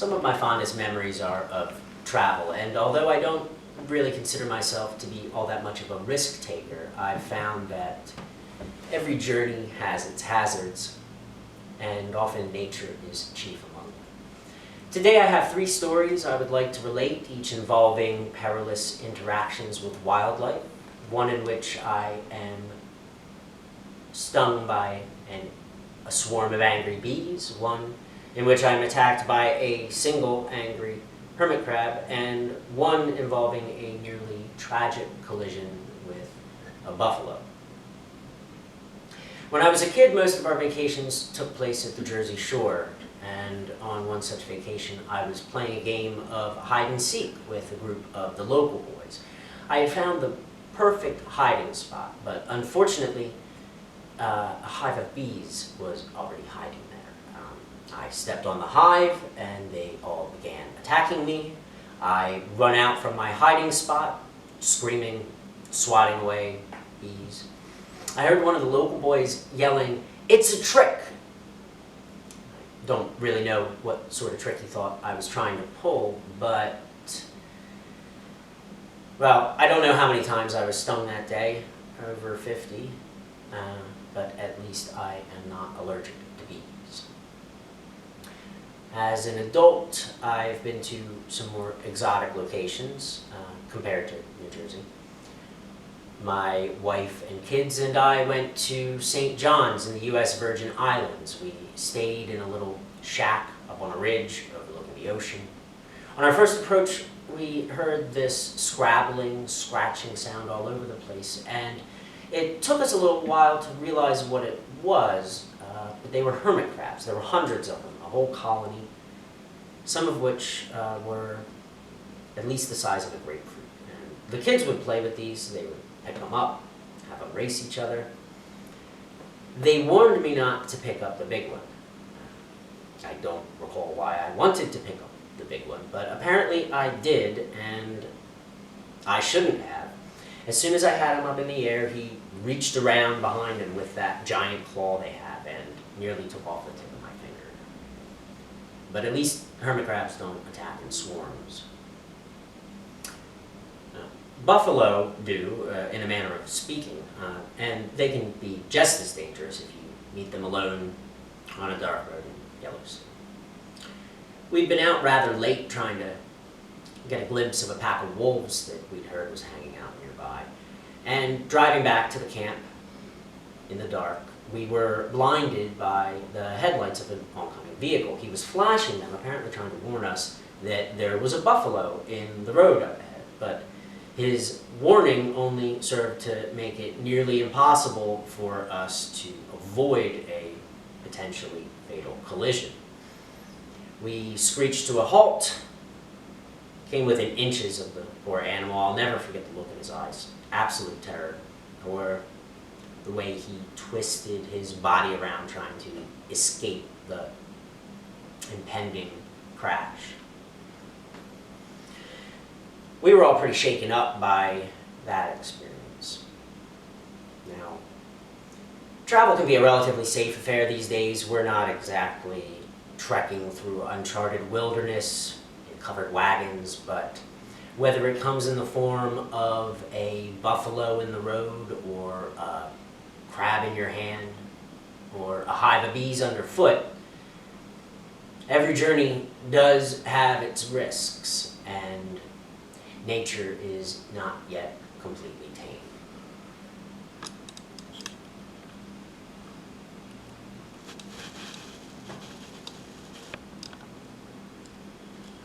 Some of my fondest memories are of travel, and although I don't really consider myself to be all that much of a risk taker, I've found that every journey has its hazards, and often nature is chief among them. Today I have 3 stories I would like to relate, each involving perilous interactions with wildlife, one in which I am stung by a swarm of angry bees, one in which I'm attacked by a single angry hermit crab, and one involving a nearly tragic collision with a buffalo. When I was a kid, most of our vacations took place at the Jersey Shore, and on one such vacation I was playing a game of hide and seek with a group of the local boys. I had found the perfect hiding spot, but unfortunately a hive of bees was already hiding there. I stepped on the hive and they all began attacking me. I run out from my hiding spot, screaming, swatting away bees. I heard one of the local boys yelling, "It's a trick!" I don't really know what sort of trick he thought I was trying to pull, but, well, I don't know how many times I was stung that day, over 50, but at least I am not allergic to bees. As an adult, I've been to some more exotic locations compared to New Jersey. My wife and kids and I went to St. John's in the U.S. Virgin Islands. We stayed in a little shack up on a ridge overlooking the ocean. On our first approach, we heard this scrabbling, scratching sound all over the place, and it took us a little while to realize what it was, but they were hermit crabs. There were hundreds of them, a whole colony, some of which were at least the size of a grapefruit. And the kids would play with these. They would pick them up, have them race each other. They warned me not to pick up the big one. I don't recall why I wanted to pick up the big one, but apparently I did, and I shouldn't have. As soon as I had him up in the air, he reached around behind him with that giant claw they have and nearly took off the tip of my finger. But at least hermit crabs don't attack in swarms. Buffalo do, in a manner of speaking, and they can be just as dangerous if you meet them alone on a dark road in Yellowstone. We'd been out rather late trying to get a glimpse of a pack of wolves that we'd heard was hanging out nearby, and driving back to the camp in the dark, we were blinded by the headlights of an oncoming vehicle. He was flashing them, apparently trying to warn us that there was a buffalo in the road up ahead, but his warning only served to make it nearly impossible for us to avoid a potentially fatal collision. We screeched to a halt, came within inches of the poor animal. I'll never forget the look in his eyes, absolute terror, or the way he twisted his body around trying to escape the impending crash. We were all pretty shaken up by that experience. Now, travel can be a relatively safe affair these days. We're not exactly trekking through uncharted wilderness in covered wagons, but whether it comes in the form of a buffalo in the road, or a crab in your hand, or a hive of bees underfoot, every journey does have its risks, and nature is not yet completely tame.